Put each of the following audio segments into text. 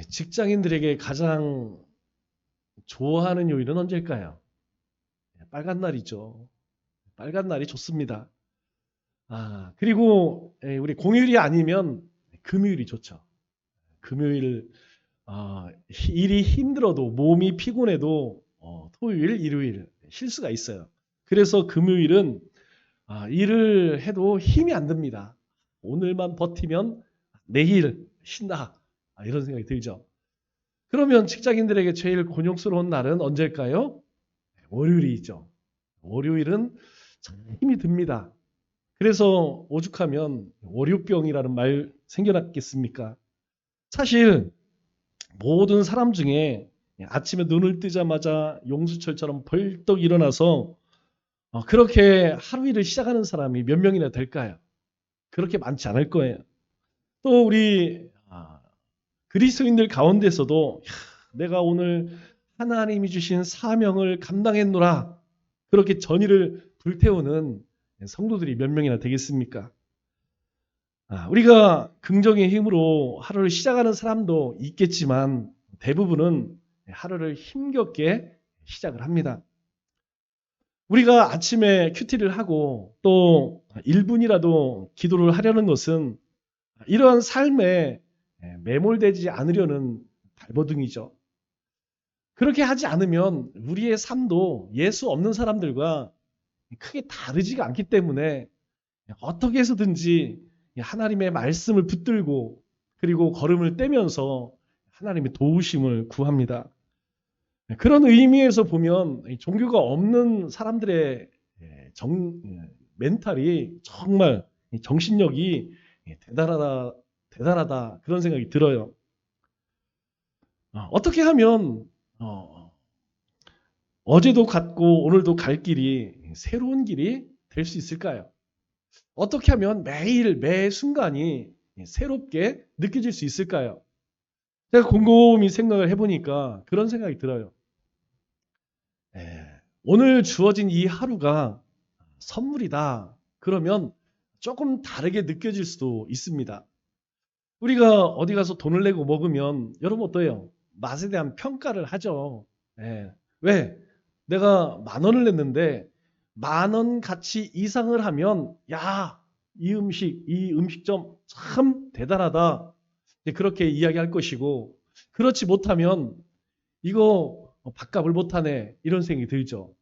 직장인들에게 가장 좋아하는 요일은 언제일까요? 빨간 날이죠. 빨간 날이 좋습니다. 그리고 우리 공휴일이 아니면 금요일이 좋죠. 금요일 일이 힘들어도 몸이 피곤해도 토요일, 일요일 쉴 수가 있어요. 그래서 금요일은 일을 해도 힘이 안 듭니다. 오늘만 버티면 내일 쉰다. 이런 생각이 들죠. 그러면 직장인들에게 제일 곤욕스러운 날은 언제일까요? 월요일이죠. 월요일은 참 힘이 듭니다. 그래서 오죽하면 월요병이라는 말 생겨났겠습니까? 사실 모든 사람 중에 아침에 눈을 뜨자마자 용수철처럼 벌떡 일어나서 그렇게 하루 일을 시작하는 사람이 몇 명이나 될까요? 그렇게 많지 않을 거예요. 또 우리 그리스도인들 가운데서도 내가 오늘 하나님이 주신 사명을 감당했노라 그렇게 전의를 불태우는 성도들이 몇 명이나 되겠습니까? 우리가 긍정의 힘으로 하루를 시작하는 사람도 있겠지만 대부분은 하루를 힘겹게 시작을 합니다. 우리가 아침에 큐티를 하고 또 1분이라도 기도를 하려는 것은 이러한 삶에 매몰되지 않으려는 발버둥이죠. 그렇게 하지 않으면 우리의 삶도 예수 없는 사람들과 크게 다르지가 않기 때문에 어떻게 해서든지 하나님의 말씀을 붙들고 그리고 걸음을 떼면서 하나님의 도우심을 구합니다. 그런 의미에서 보면 종교가 없는 사람들의 멘탈이 정말 정신력이 대단하다 그런 생각이 들어요. 어떻게 하면 어제도 갔고 오늘도 갈 길이 새로운 길이 될 수 있을까요? 어떻게 하면 매일 매 순간이 새롭게 느껴질 수 있을까요? 제가 곰곰이 생각을 해보니까 그런 생각이 들어요. 오늘 주어진 이 하루가 선물이다. 그러면 조금 다르게 느껴질 수도 있습니다. 우리가 어디 가서 돈을 내고 먹으면 여러분 어때요? 맛에 대한 평가를 하죠. 왜? 내가 10,000원을 냈는데 10,000원 가치 이상을 하면 이 음식점 참 대단하다. 그렇게 이야기할 것이고 그렇지 못하면 이거 밥값을 못하네 이런 생각이 들죠.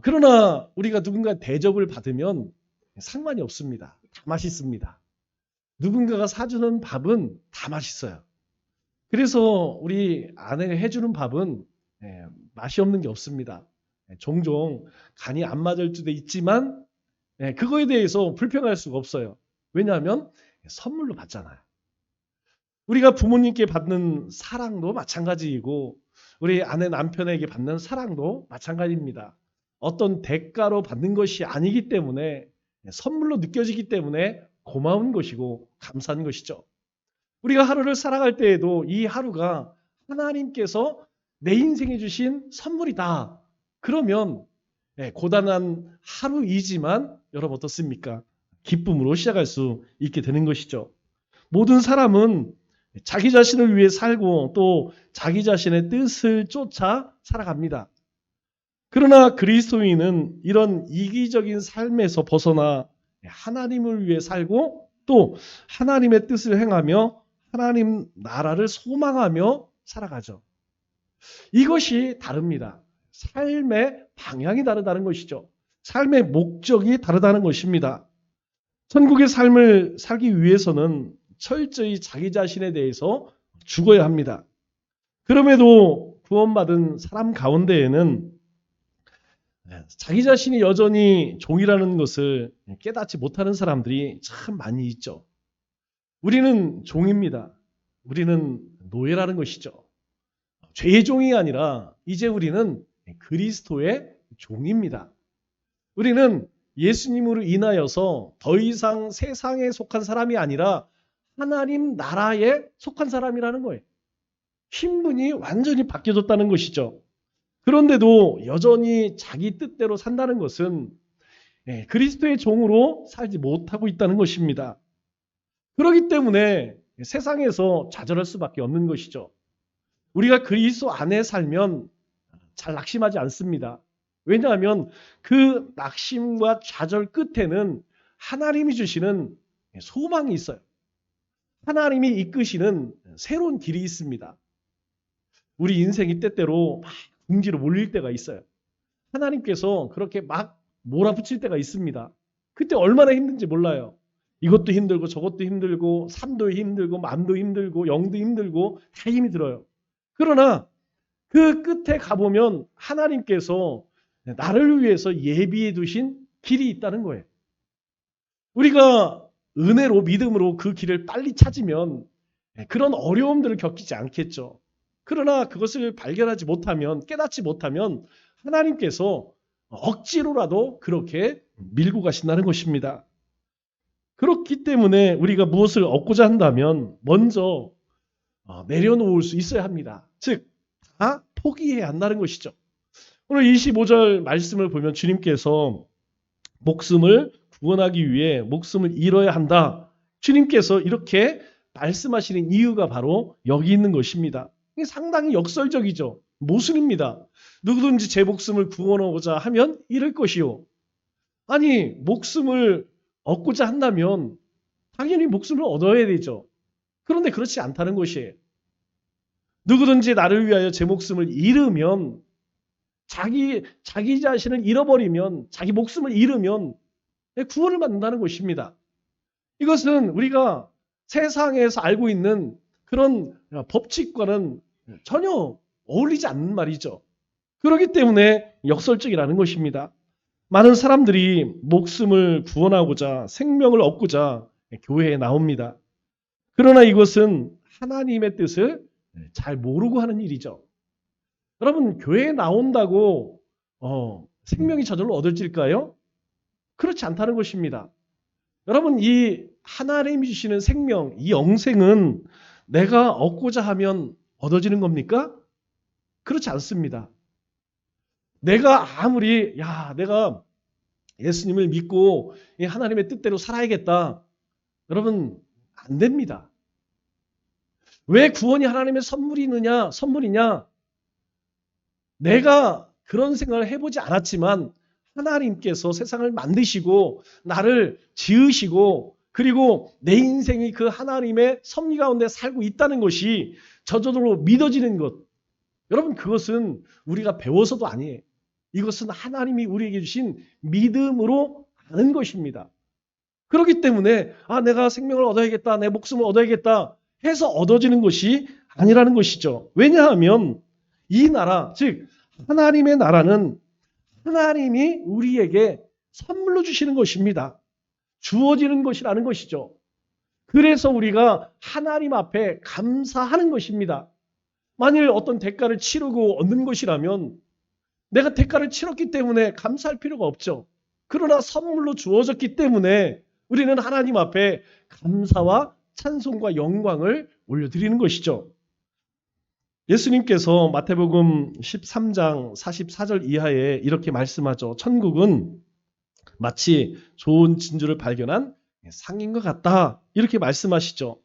그러나 우리가 누군가 대접을 받으면 상관이 없습니다. 다 맛있습니다. 누군가가 사주는 밥은 다 맛있어요. 그래서 우리 아내가 해주는 밥은 맛이 없는 게 없습니다. 종종 간이 안 맞을 수도 있지만 그거에 대해서 불평할 수가 없어요. 왜냐하면 선물로 받잖아요. 우리가 부모님께 받는 사랑도 마찬가지이고 우리 아내 남편에게 받는 사랑도 마찬가지입니다. 어떤 대가로 받는 것이 아니기 때문에 선물로 느껴지기 때문에 고마운 것이고 감사한 것이죠. 우리가 하루를 살아갈 때에도 이 하루가 하나님께서 내 인생에 주신 선물이다. 그러면 고단한 하루이지만 여러분 어떻습니까? 기쁨으로 시작할 수 있게 되는 것이죠. 모든 사람은 자기 자신을 위해 살고 또 자기 자신의 뜻을 쫓아 살아갑니다. 그러나 그리스도인은 이런 이기적인 삶에서 벗어나 하나님을 위해 살고 또 하나님의 뜻을 행하며 하나님 나라를 소망하며 살아가죠. 이것이 다릅니다. 삶의 방향이 다르다는 것이죠. 삶의 목적이 다르다는 것입니다. 천국의 삶을 살기 위해서는 철저히 자기 자신에 대해서 죽어야 합니다. 그럼에도 구원받은 사람 가운데에는 자기 자신이 여전히 종이라는 것을 깨닫지 못하는 사람들이 참 많이 있죠. 우리는 종입니다. 우리는 노예라는 것이죠. 죄의 종이 아니라 이제 우리는 그리스도의 종입니다. 우리는 예수님으로 인하여서 더 이상 세상에 속한 사람이 아니라 하나님 나라에 속한 사람이라는 거예요. 신분이 완전히 바뀌어졌다는 것이죠. 그런데도 여전히 자기 뜻대로 산다는 것은 그리스도의 종으로 살지 못하고 있다는 것입니다. 그렇기 때문에 세상에서 좌절할 수밖에 없는 것이죠. 우리가 그리스도 안에 살면 잘 낙심하지 않습니다. 왜냐하면 그 낙심과 좌절 끝에는 하나님이 주시는 소망이 있어요. 하나님이 이끄시는 새로운 길이 있습니다. 우리 인생이 때때로 막 궁지로 몰릴 때가 있어요. 하나님께서 그렇게 막 몰아붙일 때가 있습니다. 그때 얼마나 힘든지 몰라요. 이것도 힘들고 저것도 힘들고 삶도 힘들고 마음도 힘들고 영도 힘들고 다 힘이 들어요. 그러나 그 끝에 가보면 하나님께서 나를 위해서 예비해 두신 길이 있다는 거예요. 우리가 은혜로 믿음으로 그 길을 빨리 찾으면 그런 어려움들을 겪이지 않겠죠. 그러나 그것을 발견하지 못하면 깨닫지 못하면 하나님께서 억지로라도 그렇게 밀고 가신다는 것입니다. 그렇기 때문에 우리가 무엇을 얻고자 한다면 먼저 내려놓을 수 있어야 합니다. 즉, 다 포기해야 한다는 것이죠. 오늘 25절 말씀을 보면 주님께서 목숨을 구원하기 위해 목숨을 잃어야 한다. 주님께서 이렇게 말씀하시는 이유가 바로 여기 있는 것입니다. 이게 상당히 역설적이죠. 모순입니다. 누구든지 제 목숨을 구원하고자 하면 잃을 것이요. 아니, 목숨을 얻고자 한다면 당연히 목숨을 얻어야 되죠. 그런데 그렇지 않다는 것이에요. 누구든지 나를 위하여 제 목숨을 잃으면 자기 자신을 잃어버리면 자기 목숨을 잃으면 구원을 받는다는 것입니다. 이것은 우리가 세상에서 알고 있는 그런 법칙과는 전혀 어울리지 않는 말이죠. 그렇기 때문에 역설적이라는 것입니다. 많은 사람들이 목숨을 구원하고자 생명을 얻고자 교회에 나옵니다. 그러나 이것은 하나님의 뜻을 잘 모르고 하는 일이죠. 여러분, 교회에 나온다고 생명이 저절로 얻어질까요? 그렇지 않다는 것입니다. 여러분, 이 하나님이 주시는 생명, 이 영생은 내가 얻고자 하면 얻어지는 겁니까? 그렇지 않습니다. 내가 아무리 내가 예수님을 믿고 하나님의 뜻대로 살아야겠다. 여러분, 안 됩니다. 왜 구원이 하나님의 선물이냐? 내가 그런 생각을 해보지 않았지만 하나님께서 세상을 만드시고 나를 지으시고 그리고 내 인생이 그 하나님의 섭리 가운데 살고 있다는 것이 저절로 믿어지는 것. 여러분, 그것은 우리가 배워서도 아니에요. 이것은 하나님이 우리에게 주신 믿음으로 아는 것입니다. 그렇기 때문에 내가 생명을 얻어야겠다, 내 목숨을 얻어야겠다 해서 얻어지는 것이 아니라는 것이죠. 왜냐하면 이 나라, 즉 하나님의 나라는 하나님이 우리에게 선물로 주시는 것입니다. 주어지는 것이라는 것이죠. 그래서 우리가 하나님 앞에 감사하는 것입니다. 만일 어떤 대가를 치르고 얻는 것이라면 내가 대가를 치렀기 때문에 감사할 필요가 없죠. 그러나 선물로 주어졌기 때문에 우리는 하나님 앞에 감사와 찬송과 영광을 올려드리는 것이죠. 예수님께서 마태복음 13장 44절 이하에 이렇게 말씀하죠. 천국은 마치 좋은 진주를 발견한 상인 것 같다. 이렇게 말씀하시죠.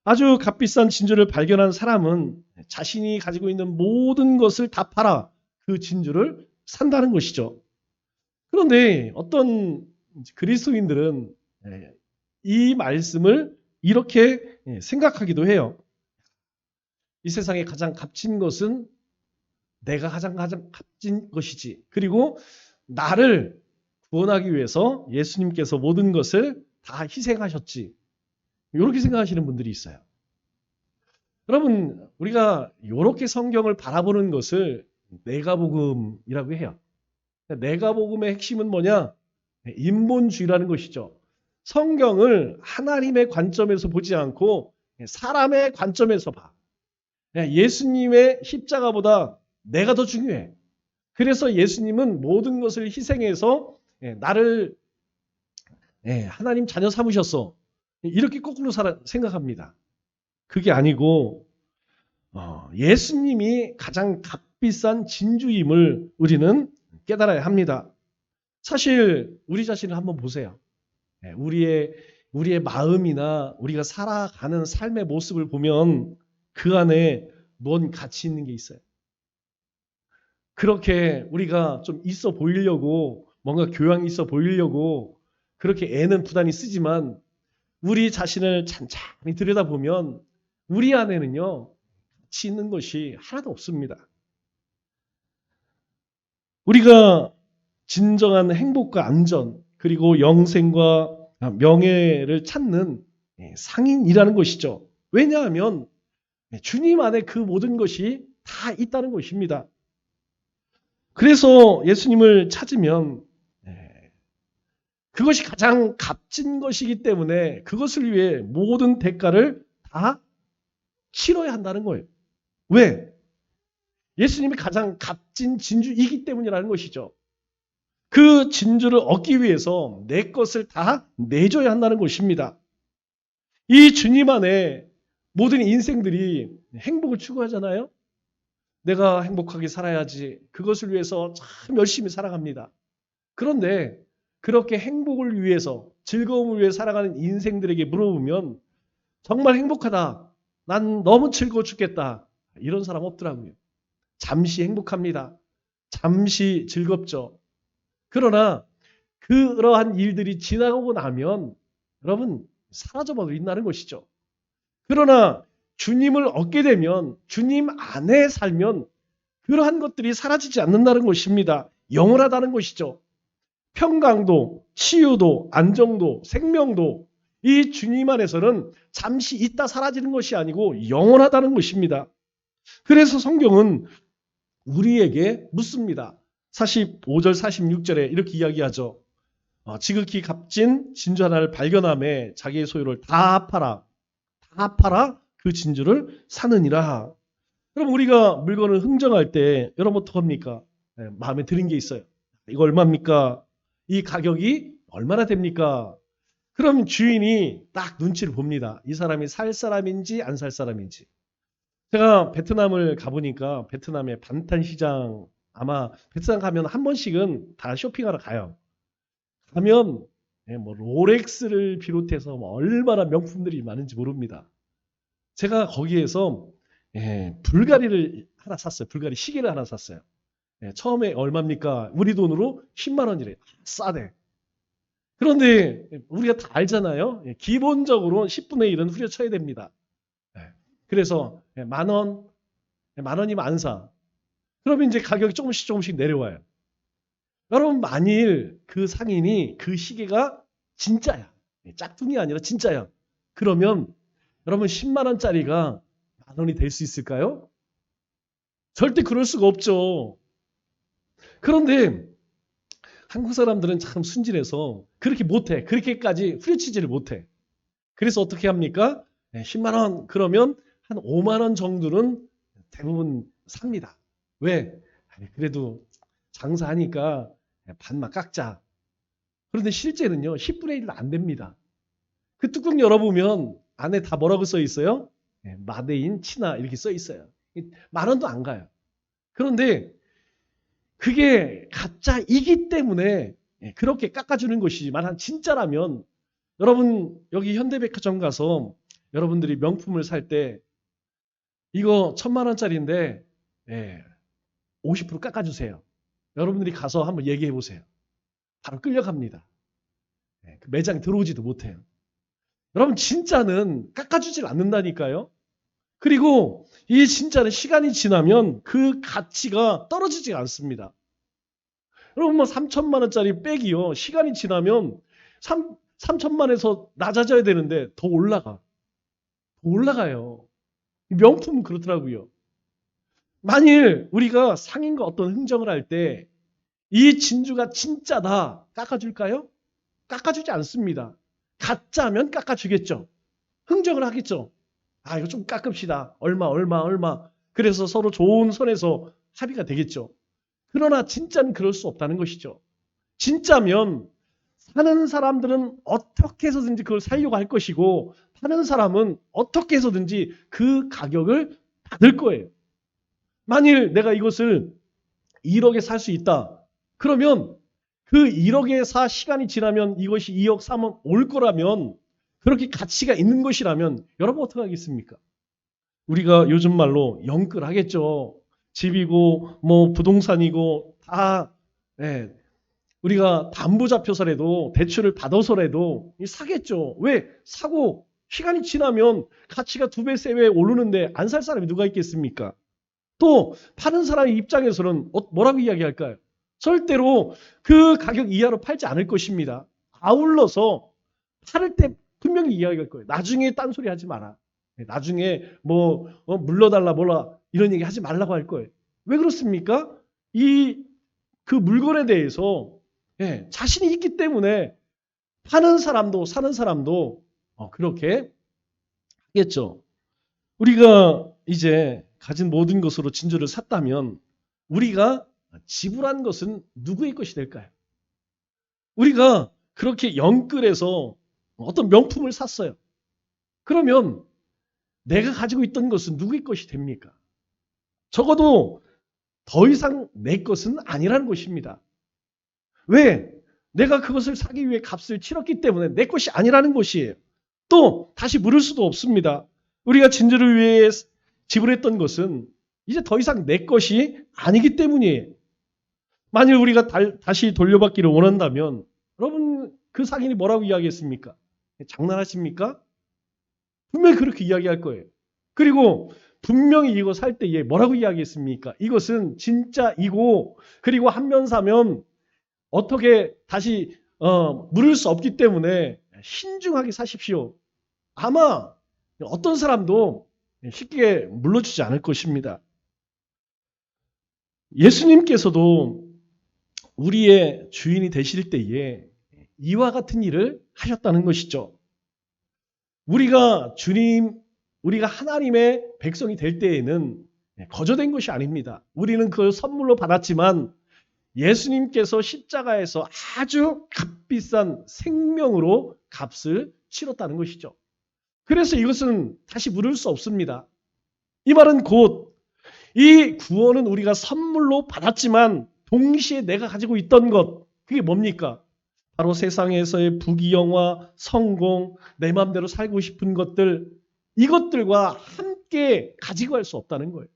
아주 값비싼 진주를 발견한 사람은 자신이 가지고 있는 모든 것을 다 팔아 그 진주를 산다는 것이죠. 그런데 어떤 그리스도인들은 이 말씀을 이렇게 생각하기도 해요. 이 세상에 가장 값진 것은 내가 가장 값진 것이지. 그리고 나를 구원하기 위해서 예수님께서 모든 것을 다 희생하셨지. 이렇게 생각하시는 분들이 있어요. 여러분, 우리가 이렇게 성경을 바라보는 것을 내가복음이라고 해요. 내가복음의 핵심은 뭐냐? 인본주의라는 것이죠. 성경을 하나님의 관점에서 보지 않고 사람의 관점에서 봐. 예수님의 십자가보다 내가 더 중요해. 그래서 예수님은 모든 것을 희생해서 나를 하나님 자녀 삼으셨어. 이렇게 거꾸로 생각합니다. 그게 아니고 예수님이 가장 값비싼 진주임을 우리는 깨달아야 합니다. 사실 우리 자신을 한번 보세요. 우리의 우리의 마음이나 우리가 살아가는 삶의 모습을 보면 그 안에 뭔 가치 있는 게 있어요. 그렇게 우리가 좀 있어 보이려고 뭔가 교양이 있어 보이려고 그렇게 애는 부단히 쓰지만 우리 자신을 찬찬히 들여다보면 우리 안에는요 가치 있는 것이 하나도 없습니다. 우리가 진정한 행복과 안전 그리고 영생과 명예를 찾는 상인이라는 것이죠. 왜냐하면 주님 안에 그 모든 것이 다 있다는 것입니다. 그래서 예수님을 찾으면 그것이 가장 값진 것이기 때문에 그것을 위해 모든 대가를 다 치러야 한다는 거예요. 왜? 예수님이 가장 값진 진주이기 때문이라는 것이죠. 그 진주를 얻기 위해서 내 것을 다 내줘야 한다는 것입니다. 이 주님 안에 모든 인생들이 행복을 추구하잖아요. 내가 행복하게 살아야지. 그것을 위해서 참 열심히 살아갑니다. 그런데 그렇게 행복을 위해서 즐거움을 위해 살아가는 인생들에게 물어보면 정말 행복하다. 난 너무 즐거워 죽겠다. 이런 사람 없더라고요. 잠시 행복합니다. 잠시 즐겁죠. 그러나 그러한 일들이 지나가고 나면 여러분 사라져버린다는 것이죠. 그러나 주님을 얻게 되면 주님 안에 살면 그러한 것들이 사라지지 않는다는 것입니다. 영원하다는 것이죠. 평강도, 치유도, 안정도, 생명도 이 주님 안에서는 잠시 있다 사라지는 것이 아니고 영원하다는 것입니다. 그래서 성경은 우리에게 묻습니다. 45절, 46절에 이렇게 이야기하죠. 지극히 값진 진주 하나를 발견함에 자기의 소유를 다 팔아 그 진주를 사느니라. 그럼 우리가 물건을 흥정할 때 여러분 어떡합니까? 마음에 드는 게 있어요. 이거 얼마입니까? 이 가격이 얼마나 됩니까? 그럼 주인이 딱 눈치를 봅니다. 이 사람이 살 사람인지 안 살 사람인지. 제가 베트남을 가보니까 베트남의 반탄 시장 아마 베트남 가면 한 번씩은 다 쇼핑하러 가요. 가면 뭐 롤렉스를 비롯해서 뭐 얼마나 명품들이 많은지 모릅니다. 제가 거기에서 불가리를 하나 샀어요. 불가리 시계를 하나 샀어요. 처음에 얼마입니까? 우리 돈으로 10만 원이래. 싸대. 그런데 우리가 다 알잖아요. 기본적으로 10분의 1은 후려쳐야 됩니다. 그래서 만 원이면 안 사. 그러면 이제 가격이 조금씩 내려와요. 여러분 만일 그 상인이 그 시계가 진짜야. 짝퉁이 아니라 진짜야. 그러면 여러분 10만 원짜리가 만 원이 될 수 있을까요? 절대 그럴 수가 없죠. 그런데 한국 사람들은 참 순진해서 그렇게 못해. 그렇게까지 후려치지를 못해. 그래서 어떻게 합니까? 10만 원 그러면 한 5만 원 정도는 대부분 삽니다. 왜? 그래도 장사하니까 반만 깎자. 그런데 실제는요. 10분의 1도 안 됩니다. 그 뚜껑 열어보면 안에 다 뭐라고 써 있어요? 마데인 치나 이렇게 써 있어요. 만 원도 안 가요. 그런데 그게 가짜이기 때문에 그렇게 깎아주는 것이지만 진짜라면 여러분 여기 현대백화점 가서 여러분들이 명품을 살 때 이거 1,000만 원짜리인데 50% 깎아주세요. 여러분들이 가서 한번 얘기해 보세요. 바로 끌려갑니다. 그 매장에 들어오지도 못해요. 여러분 진짜는 깎아주질 않는다니까요. 그리고 이 진짜는 시간이 지나면 그 가치가 떨어지지 않습니다. 여러분 뭐 3천만 원짜리 백이요. 시간이 지나면 3천만에서 낮아져야 되는데 더 올라가. 더 올라가요. 명품은 그렇더라고요. 만일 우리가 상인과 어떤 흥정을 할 때 이 진주가 진짜다 깎아줄까요? 깎아주지 않습니다. 가짜면 깎아주겠죠. 흥정을 하겠죠. 아 이거 좀 깎읍시다. 얼마. 그래서 서로 좋은 선에서 합의가 되겠죠. 그러나 진짜는 그럴 수 없다는 것이죠. 진짜면 사는 사람들은 어떻게 해서든지 그걸 살려고 할 것이고 파는 사람은 어떻게 해서든지 그 가격을 받을 거예요. 만일 내가 이것을 1억에 살 수 있다. 그러면 그 1억에 사 시간이 지나면 이것이 2억, 3억 올 거라면 그렇게 가치가 있는 것이라면 여러분 어떻게 하겠습니까? 우리가 요즘 말로 영끌하겠죠. 집이고 뭐 부동산이고 다 예, 우리가 담보 잡혀서라도 대출을 받아서라도 사겠죠. 왜? 사고 시간이 지나면 가치가 2배, 3배 오르는데 안 살 사람이 누가 있겠습니까? 또 파는 사람의 입장에서는 뭐라고 이야기할까요? 절대로 그 가격 이하로 팔지 않을 것입니다. 아울러서 팔을 때 분명히 이야기할 거예요. 나중에 딴소리 하지 마라. 나중에 뭐 물러달라 몰라 이런 얘기 하지 말라고 할 거예요. 왜 그렇습니까? 그 물건에 대해서 자신이 있기 때문에 파는 사람도 사는 사람도 그렇게 하겠죠. 우리가 이제 가진 모든 것으로 진주를 샀다면 우리가 지불한 것은 누구의 것이 될까요? 우리가 그렇게 영끌해서 어떤 명품을 샀어요. 그러면 내가 가지고 있던 것은 누구의 것이 됩니까? 적어도 더 이상 내 것은 아니라는 것입니다. 왜? 내가 그것을 사기 위해 값을 치렀기 때문에 내 것이 아니라는 것이에요. 또 다시 물을 수도 없습니다. 우리가 진주를 위해 지불했던 것은 이제 더 이상 내 것이 아니기 때문이에요. 만일 우리가 다시 돌려받기를 원한다면 여러분 그 상인이 뭐라고 이야기했습니까? 장난하십니까? 분명히 그렇게 이야기할 거예요. 그리고 분명히 이거 살 때 뭐라고 이야기했습니까? 이것은 진짜이고 그리고 한 면 사면 어떻게 다시 물을 수 없기 때문에 신중하게 사십시오. 아마 어떤 사람도 쉽게 물러주지 않을 것입니다. 예수님께서도 우리의 주인이 되실 때에 이와 같은 일을 하셨다는 것이죠. 우리가 하나님의 백성이 될 때에는 거저된 것이 아닙니다. 우리는 그걸 선물로 받았지만 예수님께서 십자가에서 아주 값비싼 생명으로 값을 치렀다는 것이죠. 그래서 이것은 다시 물을 수 없습니다. 이 말은 곧 이 구원은 우리가 선물로 받았지만 동시에 내가 가지고 있던 것, 그게 뭡니까? 바로 세상에서의 부귀영화, 성공, 내 마음대로 살고 싶은 것들, 이것들과 함께 가지고 갈 수 없다는 거예요.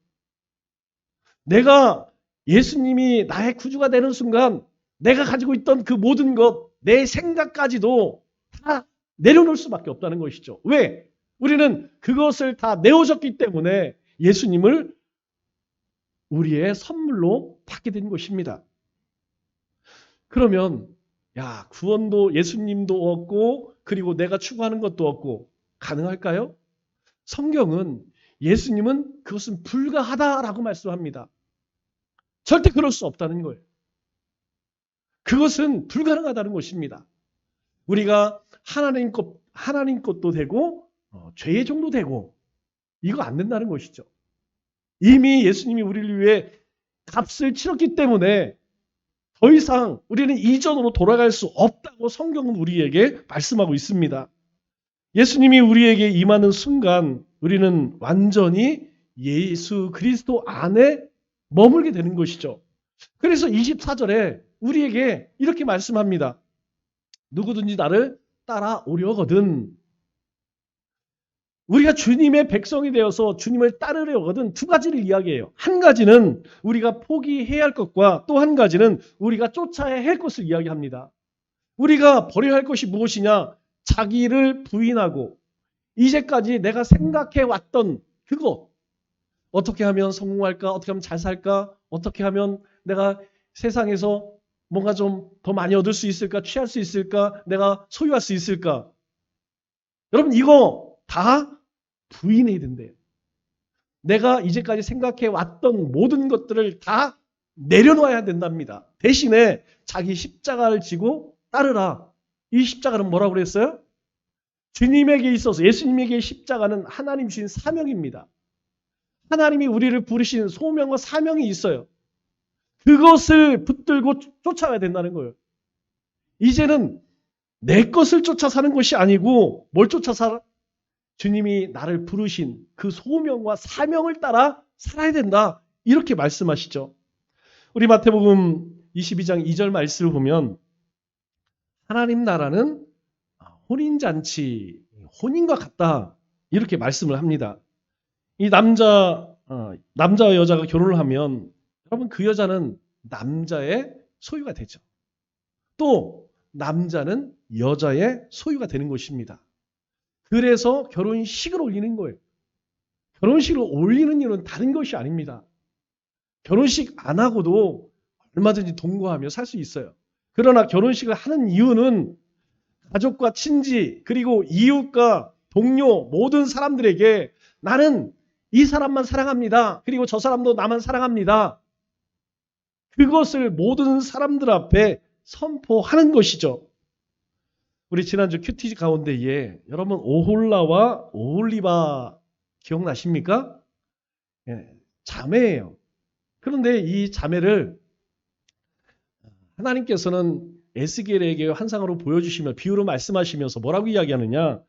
내가 예수님이 나의 구주가 되는 순간 내가 가지고 있던 그 모든 것, 내 생각까지도 다 내려놓을 수밖에 없다는 것이죠. 왜? 우리는 그것을 다 내어줬기 때문에 예수님을 우리의 선물로 받게 된 것입니다. 그러면 구원도 예수님도 얻고 그리고 내가 추구하는 것도 얻고 가능할까요? 성경은 예수님은 그것은 불가하다라고 말씀합니다. 절대 그럴 수 없다는 거예요. 그것은 불가능하다는 것입니다. 우리가 하나님 것도 되고 죄의 종도 되고 이거 안 된다는 것이죠. 이미 예수님이 우리를 위해 값을 치렀기 때문에 더 이상 우리는 이전으로 돌아갈 수 없다고 성경은 우리에게 말씀하고 있습니다. 예수님이 우리에게 임하는 순간 우리는 완전히 예수 그리스도 안에 머물게 되는 것이죠. 그래서 24절에 우리에게 이렇게 말씀합니다. 누구든지 나를 따라오려거든. 우리가 주님의 백성이 되어서 주님을 따르려거든 두 가지를 이야기해요. 한 가지는 우리가 포기해야 할 것과 또 한 가지는 우리가 쫓아야 할 것을 이야기합니다. 우리가 버려야 할 것이 무엇이냐? 자기를 부인하고 이제까지 내가 생각해 왔던 그것. 어떻게 하면 성공할까? 어떻게 하면 잘 살까? 어떻게 하면 내가 세상에서 뭔가 좀 더 많이 얻을 수 있을까? 취할 수 있을까? 내가 소유할 수 있을까? 여러분 이거 다 부인해야 된대요. 내가 이제까지 생각해 왔던 모든 것들을 다 내려놓아야 된답니다. 대신에 자기 십자가를 지고 따르라. 이 십자가는 뭐라고 그랬어요? 주님에게 있어서 예수님에게 십자가는 하나님 주신 사명입니다. 하나님이 우리를 부르신 소명과 사명이 있어요. 그것을 붙들고 쫓아야 된다는 거예요. 이제는 내 것을 쫓아 사는 것이 아니고 뭘 쫓아 살아? 주님이 나를 부르신 그 소명과 사명을 따라 살아야 된다. 이렇게 말씀하시죠. 우리 마태복음 22장 2절 말씀을 보면 하나님 나라는 혼인잔치, 혼인과 같다. 이렇게 말씀을 합니다. 이 남자와 여자가 결혼을 하면 여러분 그 여자는 남자의 소유가 되죠. 또 남자는 여자의 소유가 되는 것입니다. 그래서 결혼식을 올리는 거예요. 결혼식을 올리는 이유는 다른 것이 아닙니다. 결혼식 안 하고도 얼마든지 동거하며 살 수 있어요. 그러나 결혼식을 하는 이유는 가족과 친지 그리고 이웃과 동료 모든 사람들에게 나는 이 사람만 사랑합니다. 그리고 저 사람도 나만 사랑합니다. 그것을 모든 사람들 앞에 선포하는 것이죠. 우리 지난주 큐티즈 가운데에 여러분 오홀라와 오홀리바 기억나십니까? 예, 자매예요. 그런데 이 자매를 하나님께서는 에스겔에게 환상으로 보여주시며 비유로 말씀하시면서 뭐라고 이야기하느냐?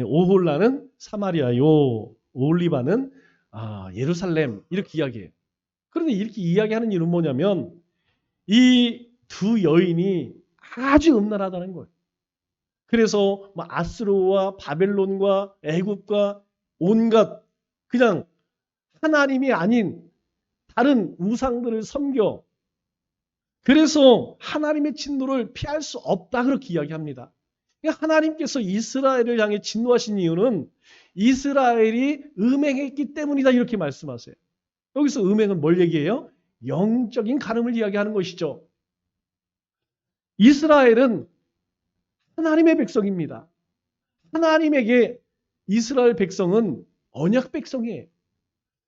오홀라는 사마리아요, 오홀리바는 예루살렘 이렇게 이야기해요. 그런데 이렇게 이야기하는 이유는 뭐냐면 이 두 여인이 아주 음란하다는 거예요. 그래서 아스로와 바벨론과 애굽과 온갖 그냥 하나님이 아닌 다른 우상들을 섬겨 그래서 하나님의 진노를 피할 수 없다 그렇게 이야기합니다. 하나님께서 이스라엘을 향해 진노하신 이유는 이스라엘이 음행했기 때문이다 이렇게 말씀하세요. 여기서 음행은 뭘 얘기해요? 영적인 가늠을 이야기하는 것이죠. 이스라엘은 하나님의 백성입니다. 하나님에게 이스라엘 백성은 언약 백성이에요.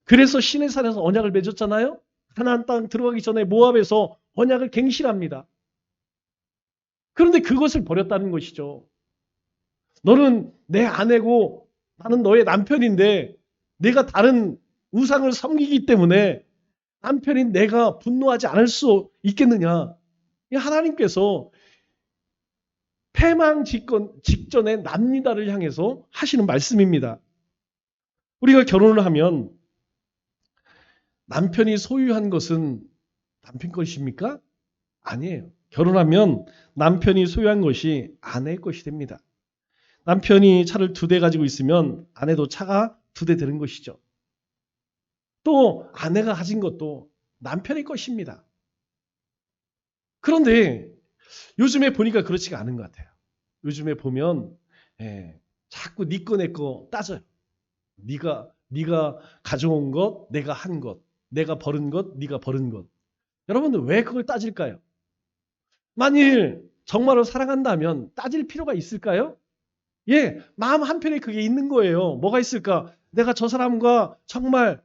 그래서 시내산에서 언약을 맺었잖아요. 가나안 땅 들어가기 전에 모압에서 언약을 갱신합니다. 그런데 그것을 버렸다는 것이죠. 너는 내 아내고 나는 너의 남편인데 내가 다른 우상을 섬기기 때문에 남편인 내가 분노하지 않을 수 있겠느냐. 하나님께서 패망 직전에 남유다를 향해서 하시는 말씀입니다. 우리가 결혼을 하면 남편이 소유한 것은 남편 것입니까? 아니에요. 결혼하면 남편이 소유한 것이 아내의 것이 됩니다. 남편이 차를 2대 가지고 있으면 아내도 차가 2대 되는 것이죠. 또 아내가 가진 것도 남편의 것입니다. 그런데 요즘에 보니까 그렇지가 않은 것 같아요. 요즘에 보면 자꾸 네 거 내 거 따져요. 네가 가져온 것, 내가 한 것, 내가 버린 것, 네가 버린 것. 여러분들 왜 그걸 따질까요? 만일 정말로 사랑한다면 따질 필요가 있을까요? 예, 마음 한편에 그게 있는 거예요. 뭐가 있을까? 내가 저 사람과 정말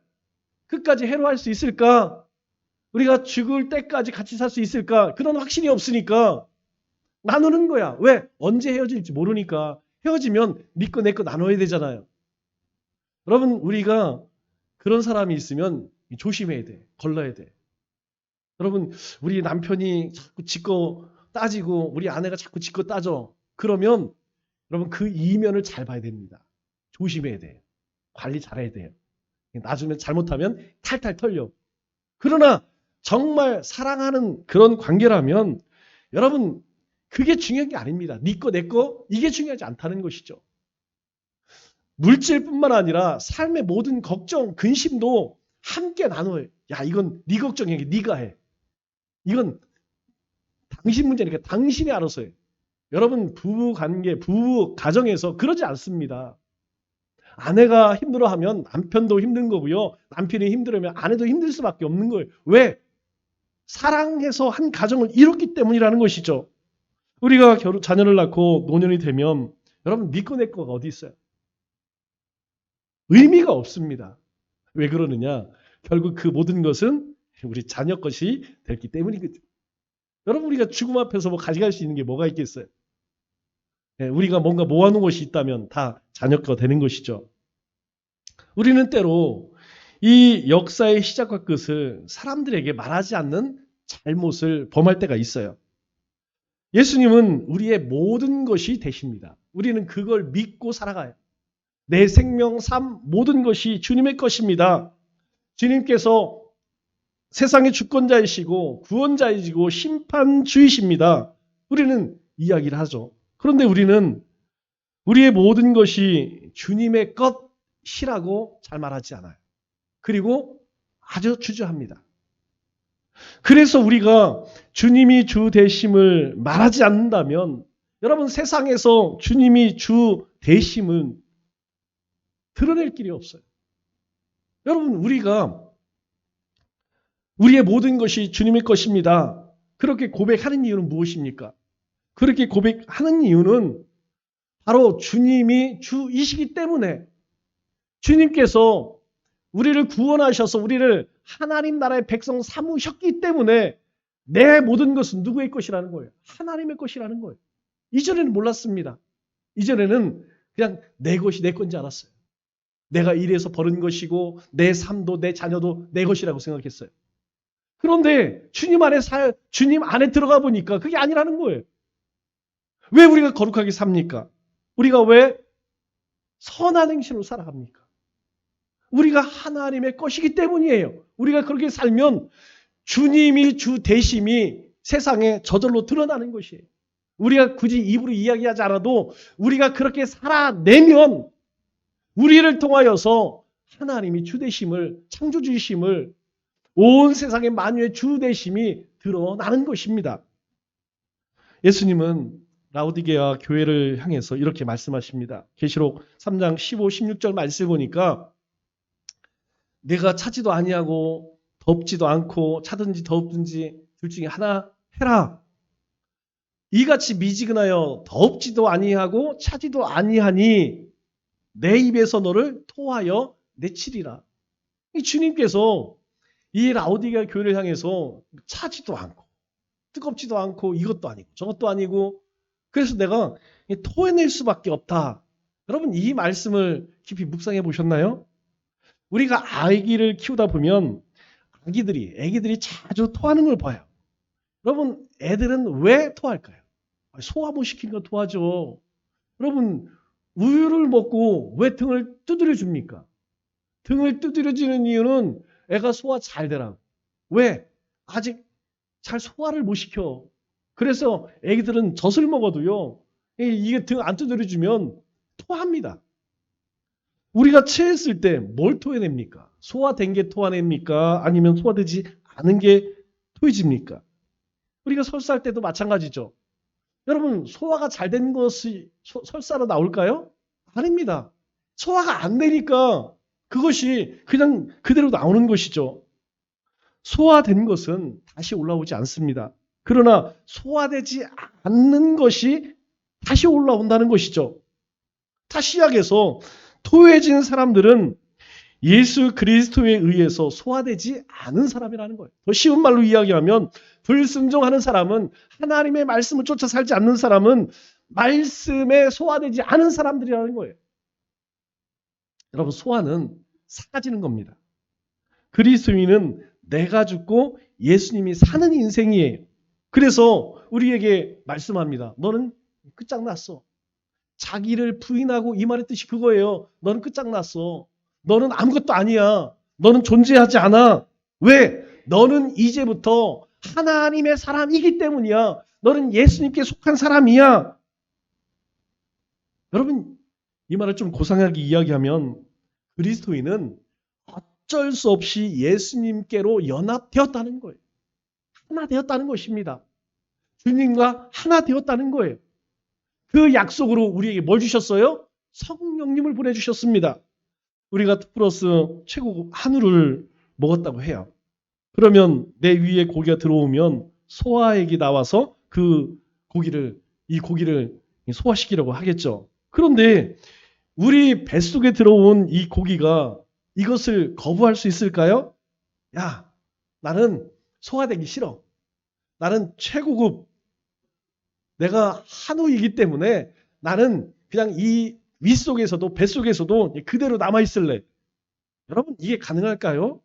끝까지 해로할 수 있을까? 우리가 죽을 때까지 같이 살 수 있을까? 그런 확신이 없으니까 나누는 거야. 왜? 언제 헤어질지 모르니까. 헤어지면 네 거 내 거 나눠야 되잖아요. 여러분 우리가 그런 사람이 있으면 조심해야 돼. 걸러야 돼. 여러분 우리 남편이 자꾸 지 거 따지고 우리 아내가 자꾸 지 거 따져. 그러면 여러분 그 이면을 잘 봐야 됩니다. 조심해야 돼요. 관리 잘해야 돼요. 나중에 잘못하면 탈탈 털려. 그러나 정말 사랑하는 그런 관계라면 여러분 그게 중요한 게 아닙니다. 네 거 내 거 이게 중요하지 않다는 것이죠. 물질뿐만 아니라 삶의 모든 걱정, 근심도 함께 나눠요. 야 이건 네 걱정이야. 네가 해. 이건 당신 문제니까 당신이 알아서 해. 여러분 부부 관계, 부부 가정에서 그러지 않습니다. 아내가 힘들어하면 남편도 힘든 거고요. 남편이 힘들으면 아내도 힘들 수밖에 없는 거예요. 왜? 사랑해서 한 가정을 이뤘기 때문이라는 것이죠. 우리가 자녀를 낳고 노년이 되면 여러분 네 거 내 거가 어디 있어요? 의미가 없습니다. 왜 그러느냐? 결국 그 모든 것은 우리 자녀 것이 됐기 때문이거든요. 여러분 우리가 죽음 앞에서 뭐 가져갈 수 있는 게 뭐가 있겠어요? 우리가 뭔가 모아놓은 것이 있다면 다 자녀 거 되는 것이죠. 우리는 때로 이 역사의 시작과 끝을 사람들에게 말하지 않는 잘못을 범할 때가 있어요. 예수님은 우리의 모든 것이 되십니다. 우리는 그걸 믿고 살아가요. 내 생명, 삶, 모든 것이 주님의 것입니다. 주님께서 세상의 주권자이시고 구원자이시고 심판주이십니다. 우리는 이야기를 하죠. 그런데 우리는 우리의 모든 것이 주님의 것이라고 잘 말하지 않아요. 그리고 아주 주저합니다. 그래서 우리가 주님이 주 되심을 말하지 않는다면 여러분 세상에서 주님이 주 되심은 드러낼 길이 없어요. 여러분 우리가 우리의 모든 것이 주님의 것입니다. 그렇게 고백하는 이유는 무엇입니까? 그렇게 고백하는 이유는 바로 주님이 주이시기 때문에 주님께서 우리를 구원하셔서 우리를 하나님 나라의 백성 삼으셨기 때문에 내 모든 것은 누구의 것이라는 거예요? 하나님의 것이라는 거예요. 이전에는 몰랐습니다. 이전에는 그냥 내 것이 내 건지 알았어요. 내가 일해서 버는 것이고 내 삶도 내 자녀도 내 것이라고 생각했어요. 그런데 주님 안에 들어가 보니까 그게 아니라는 거예요. 왜 우리가 거룩하게 삽니까? 우리가 왜 선한 행실로 살아갑니까? 우리가 하나님의 것이기 때문이에요. 우리가 그렇게 살면 주님이 주 되심이 세상에 저절로 드러나는 것이에요. 우리가 굳이 입으로 이야기하지 않아도 우리가 그렇게 살아내면 우리를 통하여서 하나님이 주 되심을, 창조주이심을, 온 세상의 만유의 주 되심이 드러나는 것입니다. 예수님은 라오디게아 교회를 향해서 이렇게 말씀하십니다. 계시록 3장 15, 16절 말씀 보니까 내가 차지도 아니하고 덥지도 않고 차든지 덥든지 둘 중에 하나 해라. 이같이 미지근하여 덥지도 아니하고 차지도 아니하니 내 입에서 너를 토하여 내치리라. 이 주님께서 이 라오디게아 교회를 향해서 차지도 않고 뜨겁지도 않고 이것도 아니고 저것도 아니고 그래서 내가 토해낼 수밖에 없다. 여러분 이 말씀을 깊이 묵상해 보셨나요? 우리가 아기를 키우다 보면 애기들이 자주 토하는 걸 봐요. 여러분 애들은 왜 토할까요? 소화 못 시키니까 토하죠. 여러분 우유를 먹고 왜 등을 두드려 줍니까? 등을 두드려 주는 이유는 애가 소화 잘 되라고. 왜? 아직 잘 소화를 못 시켜. 그래서 애기들은 젖을 먹어도요. 이게 등 안 두드려 주면 토합니다. 우리가 체했을 때 뭘 토해냅니까? 소화된 게 토해냅니까? 아니면 소화되지 않은 게 토해집니까? 우리가 설사할 때도 마찬가지죠. 여러분 소화가 잘 된 것이 설사로 나올까요? 아닙니다. 소화가 안 되니까 그것이 그냥 그대로 나오는 것이죠. 소화된 것은 다시 올라오지 않습니다. 그러나 소화되지 않는 것이 다시 올라온다는 것이죠. 다시 시작해서 토해진 사람들은 예수 그리스도에 의해서 소화되지 않은 사람이라는 거예요. 더 쉬운 말로 이야기하면 불순종하는 사람은 하나님의 말씀을 쫓아 살지 않는 사람은 말씀에 소화되지 않은 사람들이라는 거예요. 여러분 소화는 사라지는 겁니다. 그리스도인은 내가 죽고 예수님이 사는 인생이에요. 그래서 우리에게 말씀합니다. 너는 끝장났어. 자기를 부인하고 이 말의 뜻이 그거예요. 너는 끝장났어. 너는 아무것도 아니야. 너는 존재하지 않아. 왜? 너는 이제부터 하나님의 사람이기 때문이야. 너는 예수님께 속한 사람이야. 여러분 이 말을 좀 고상하게 이야기하면 그리스도인은 어쩔 수 없이 예수님께로 연합되었다는 거예요. 하나 되었다는 것입니다. 주님과 하나 되었다는 거예요. 그 약속으로 우리에게 뭘 주셨어요? 성령님을 보내주셨습니다. 우리가 플러스 최고 한우를 먹었다고 해요. 그러면 내 위에 고기가 들어오면 소화액이 나와서 이 고기를 소화시키려고 하겠죠. 그런데 우리 뱃속에 들어온 이 고기가 이것을 거부할 수 있을까요? 야, 나는 소화되기 싫어. 나는 최고급 내가 한우이기 때문에 나는 그냥 이 윗속에서도 뱃속에서도 그대로 남아있을래. 여러분 이게 가능할까요?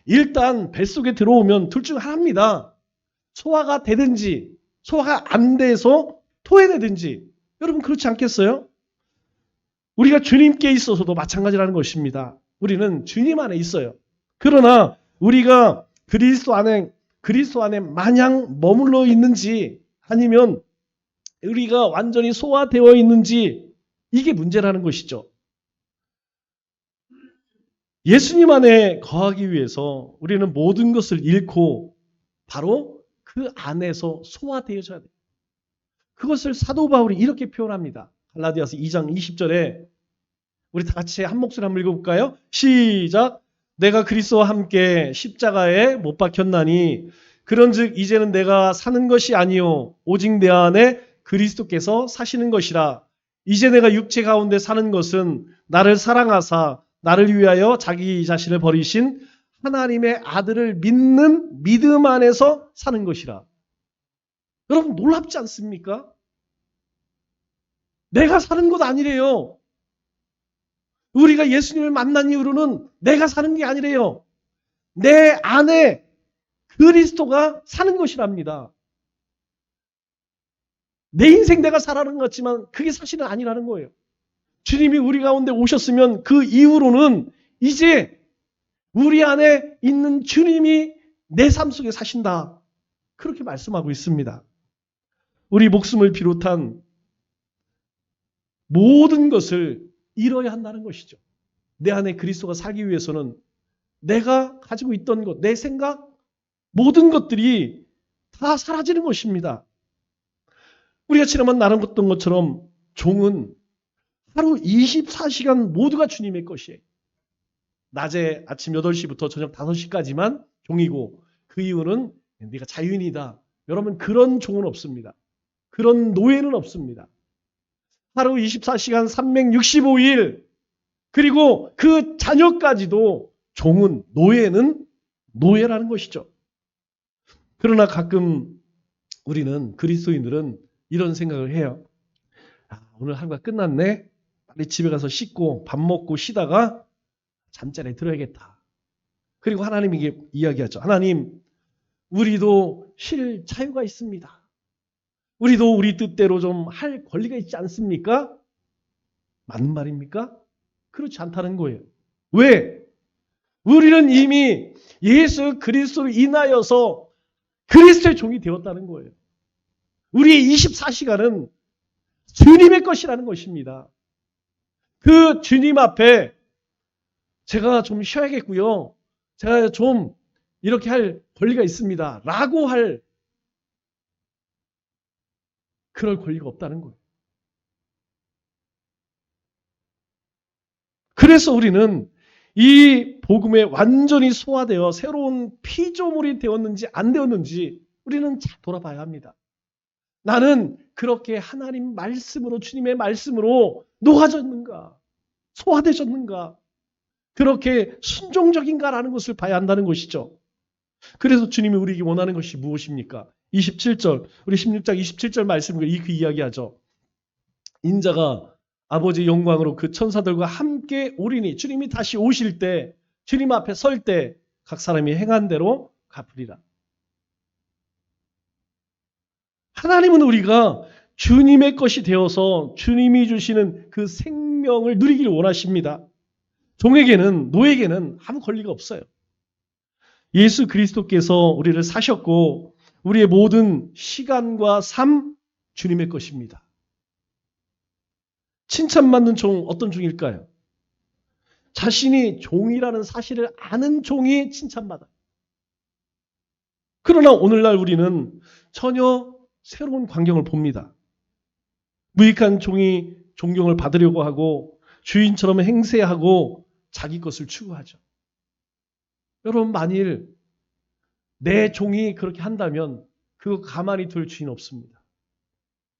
일단 뱃속에 들어오면 둘 중 하나입니다. 소화가 되든지 소화가 안 돼서 토해내든지. 여러분 그렇지 않겠어요? 우리가 주님께 있어서도 마찬가지라는 것입니다. 우리는 주님 안에 있어요. 그러나 우리가 그리스도 안에 마냥 머물러 있는지 아니면 우리가 완전히 소화되어 있는지 이게 문제라는 것이죠. 예수님 안에 거하기 위해서 우리는 모든 것을 잃고 바로 그 안에서 소화되어져야 돼요. 그것을 사도 바울이 이렇게 표현합니다. 갈라디아서 2장 20절에 우리 다 같이 한 목소리 한번 읽어볼까요? 시작. 내가 그리스도와 함께 십자가에 못 박혔나니 그런즉 이제는 내가 사는 것이 아니요 오직 내 안에 그리스도께서 사시는 것이라. 이제 내가 육체 가운데 사는 것은 나를 사랑하사 나를 위하여 자기 자신을 버리신 하나님의 아들을 믿는 믿음 안에서 사는 것이라. 여러분 놀랍지 않습니까? 내가 사는 것 아니래요. 우리가 예수님을 만난 이후로는 내가 사는 게 아니래요. 내 안에 그리스도가 사는 것이랍니다. 내 인생 내가 살아가는 것 같지만 그게 사실은 아니라는 거예요. 주님이 우리 가운데 오셨으면 그 이후로는 이제 우리 안에 있는 주님이 내 삶 속에 사신다. 그렇게 말씀하고 있습니다. 우리 목숨을 비롯한 모든 것을 잃어야 한다는 것이죠. 내 안에 그리스도가 살기 위해서는 내가 가지고 있던 것, 내 생각, 모든 것들이 다 사라지는 것입니다. 우리가 지난번 나눴던 것처럼 종은 하루 24시간 모두가 주님의 것이에요. 낮에 아침 8시부터 저녁 5시까지만 종이고 그 이후는 네가 자유인이다. 여러분 그런 종은 없습니다. 그런 노예는 없습니다. 하루 24시간 365일 그리고 그 자녀까지도 종은 노예는 노예라는 것이죠. 그러나 가끔 우리는 그리스도인들은 이런 생각을 해요. 오늘 하루가 끝났네. 빨리 집에 가서 씻고 밥 먹고 쉬다가 잠자리에 들어야겠다. 그리고 하나님에게 이야기하죠. 하나님, 우리도 쉴 자유가 있습니다. 우리도 우리 뜻대로 좀 할 권리가 있지 않습니까? 맞는 말입니까? 그렇지 않다는 거예요. 왜? 우리는 이미 예수 그리스도로 인하여서 그리스도의 종이 되었다는 거예요. 우리의 24시간은 주님의 것이라는 것입니다. 그 주님 앞에 제가 좀 쉬어야겠고요. 제가 좀 이렇게 할 권리가 있습니다. 라고 할 그럴 권리가 없다는 거예요. 그래서 우리는 이 복음에 완전히 소화되어 새로운 피조물이 되었는지 안 되었는지 우리는 잘 돌아봐야 합니다. 나는 그렇게 하나님 말씀으로 주님의 말씀으로 녹아졌는가? 소화되셨는가? 그렇게 순종적인가라는 것을 봐야 한다는 것이죠. 그래서 주님이 우리에게 원하는 것이 무엇입니까? 27절, 우리 16장 27절 말씀을 그 이야기하죠. 인자가 아버지의 영광으로 그 천사들과 함께 오리니 주님이 다시 오실 때 주님 앞에 설 때 각 사람이 행한 대로 갚으리라. 하나님은 우리가 주님의 것이 되어서 주님이 주시는 그 생명을 누리기를 원하십니다. 종에게는 노에게는 아무 권리가 없어요. 예수 그리스도께서 우리를 사셨고 우리의 모든 시간과 삶 주님의 것입니다. 칭찬받는 종 어떤 종일까요? 자신이 종이라는 사실을 아는 종이 칭찬받아요. 그러나 오늘날 우리는 전혀 새로운 광경을 봅니다. 무익한 종이 존경을 받으려고 하고 주인처럼 행세하고 자기 것을 추구하죠. 여러분 만일 내 종이 그렇게 한다면 그거 가만히 둘 주인 없습니다.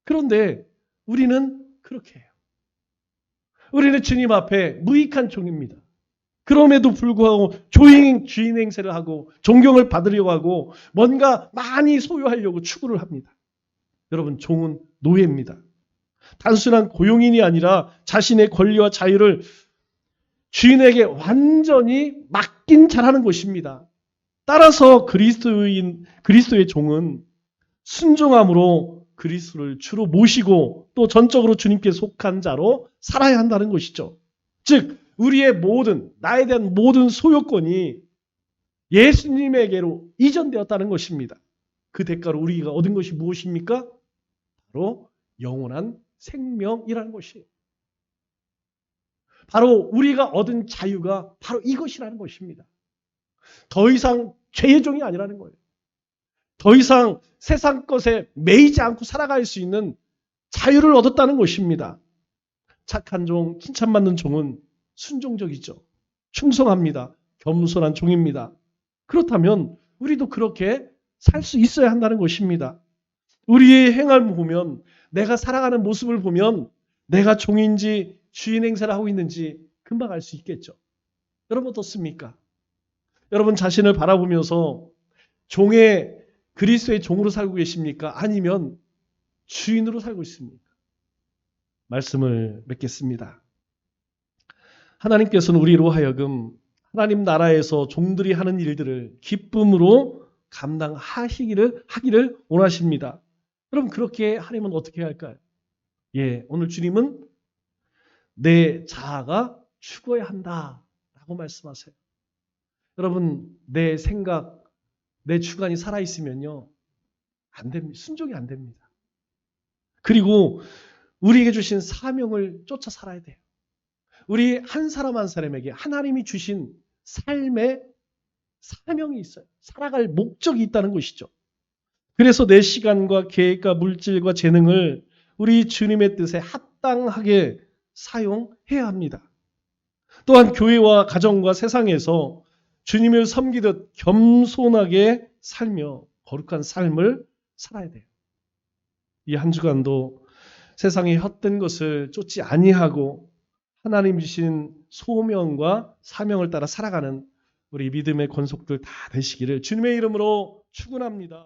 그런데 우리는 그렇게 해요. 우리는 주님 앞에 무익한 종입니다. 그럼에도 불구하고 주인 행세를 하고 존경을 받으려고 하고 뭔가 많이 소유하려고 추구를 합니다. 여러분 종은 노예입니다. 단순한 고용인이 아니라 자신의 권리와 자유를 주인에게 완전히 맡긴 자라는 것입니다. 따라서 그리스도의 종은 순종함으로 그리스도를 주로 모시고 또 전적으로 주님께 속한 자로 살아야 한다는 것이죠. 즉 우리의 나에 대한 모든 소유권이 예수님에게로 이전되었다는 것입니다. 그 대가로 우리가 얻은 것이 무엇입니까? 바로 영원한 생명이라는 것이에요. 바로 우리가 얻은 자유가 바로 이것이라는 것입니다. 더 이상 죄의 종이 아니라는 거예요. 더 이상 세상 것에 매이지 않고 살아갈 수 있는 자유를 얻었다는 것입니다. 착한 종, 칭찬받는 종은 순종적이죠. 충성합니다. 겸손한 종입니다. 그렇다면 우리도 그렇게 살 수 있어야 한다는 것입니다. 우리의 행함을 보면, 내가 살아가는 모습을 보면 내가 종인지 주인 행세를 하고 있는지 금방 알 수 있겠죠. 여러분 어떻습니까? 여러분 자신을 바라보면서 그리스도의 종으로 살고 계십니까? 아니면 주인으로 살고 있습니까? 말씀을 맺겠습니다. 하나님께서는 우리로 하여금 하나님 나라에서 종들이 하는 일들을 기쁨으로 감당하기를 원하십니다. 그럼 그렇게 하려면 어떻게 할까요? 오늘 주님은 내 자아가 죽어야 한다라고 말씀하세요. 여러분, 내 생각, 내 주관이 살아있으면요, 안 됩니다. 순종이 안 됩니다. 그리고 우리에게 주신 사명을 쫓아 살아야 돼요. 우리 한 사람 한 사람에게 하나님이 주신 삶의 사명이 있어요. 살아갈 목적이 있다는 것이죠. 그래서 내 시간과 계획과 물질과 재능을 우리 주님의 뜻에 합당하게 사용해야 합니다. 또한 교회와 가정과 세상에서 주님을 섬기듯 겸손하게 살며 거룩한 삶을 살아야 돼요. 이 한 주간도 세상의 헛된 것을 쫓지 아니하고 하나님 주신 소명과 사명을 따라 살아가는 우리 믿음의 권속들 다 되시기를 주님의 이름으로 축원합니다.